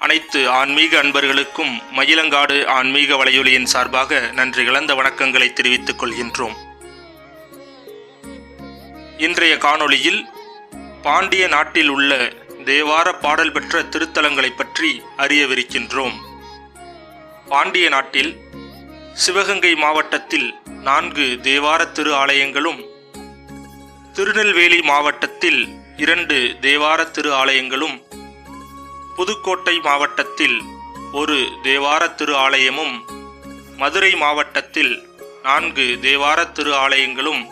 அனைத்து ஆன்மீக அன்பர்களுக்கும் மயிலங்காடு ஆன்மீக வலையொலியின் சார்பாக நன்றி கலந்த வணக்கங்களை தெரிவித்துக் கொள்கின்றோம். இன்றைய காணொளியில் பாண்டிய நாட்டில் உள்ள தேவார பாடல் பெற்ற திருத்தலங்களை பற்றி அறியவிருக்கின்றோம். பாண்டிய நாட்டில் சிவகங்கை மாவட்டத்தில் 4 தேவார திரு ஆலயங்களும், திருநெல்வேலி மாவட்டத்தில் 2 தேவார திரு ஆலயங்களும், புதுக்கோட்டை மாவட்டத்தில் 1 தேவார திரு ஆலயமும், மதுரை மாவட்டத்தில் 4 தேவார திரு ஆலயங்களும்,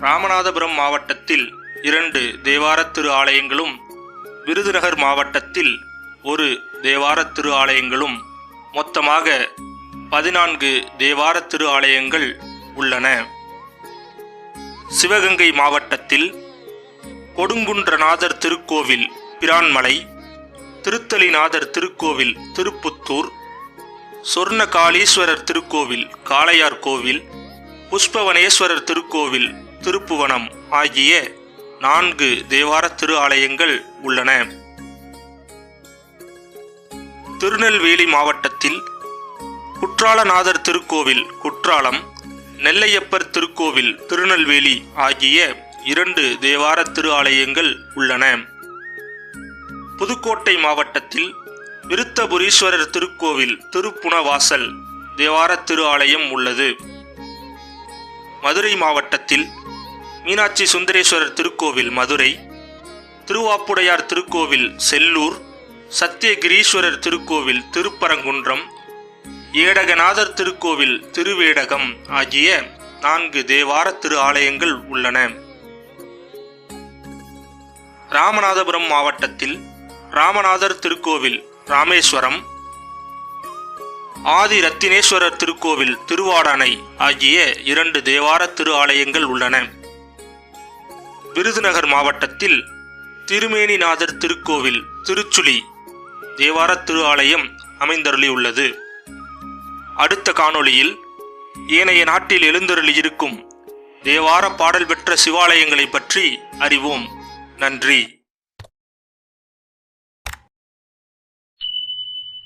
ராமநாதபுரம் மாவட்டத்தில் 2 தேவார திரு ஆலயங்களும், விருதுநகர் மாவட்டத்தில் 1 தேவார திரு ஆலயங்களும், மொத்தமாக 14 தேவார திரு ஆலயங்கள் உள்ளன. சிவகங்கை மாவட்டத்தில் கொடுங்குன்றநாதர் திருக்கோவில் பிரான்மலை, திருத்தலிநாதர் திருக்கோவில் திருப்புத்தூர், சொர்ணகாளீஸ்வரர் திருக்கோவில் காளையார் கோவில், புஷ்பவனேஸ்வரர் திருக்கோவில் திருப்புவனம் ஆகிய 4 தேவார திரு ஆலயங்கள் உள்ளன. திருநெல்வேலி மாவட்டத்தில் குற்றாலநாதர் திருக்கோவில் குற்றாலம், நெல்லையப்பர் திருக்கோவில் திருநெல்வேலி ஆகிய 2 தேவார திரு ஆலயங்கள் உள்ளன. புதுக்கோட்டை மாவட்டத்தில் விருத்தபுரீஸ்வரர் திருக்கோவில் திருப்புணவாசல் தேவார திரு ஆலயம் உள்ளது. மதுரை மாவட்டத்தில் மீனாட்சி சுந்தரேஸ்வரர் திருக்கோவில் மதுரை, திருவாப்புடையார் திருக்கோவில் செல்லூர், சத்தியகிரீஸ்வரர் திருக்கோவில் திருப்பரங்குன்றம், ஏடகநாதர் திருக்கோவில் திருவேடகம் ஆகிய 4 தேவார திரு ஆலயங்கள் உள்ளன. ராமநாதபுரம் மாவட்டத்தில் ராமநாதர் திருக்கோவில் ராமேஸ்வரம், ஆதி ரத்தினேஸ்வரர் திருக்கோவில் திருவாடானை ஆகிய 2 தேவார திரு ஆலயங்கள் உள்ளன. விருதுநகர் மாவட்டத்தில் திருமேனிநாதர் திருக்கோவில் திருச்சுழி தேவார திரு ஆலயம் அமைந்தருளியுள்ளது. அடுத்த காணொளியில் ஏனைய நாட்டில் எழுந்தருளியிருக்கும் தேவார பாடல் பெற்ற சிவாலயங்களை பற்றி அறிவோம். நன்றி.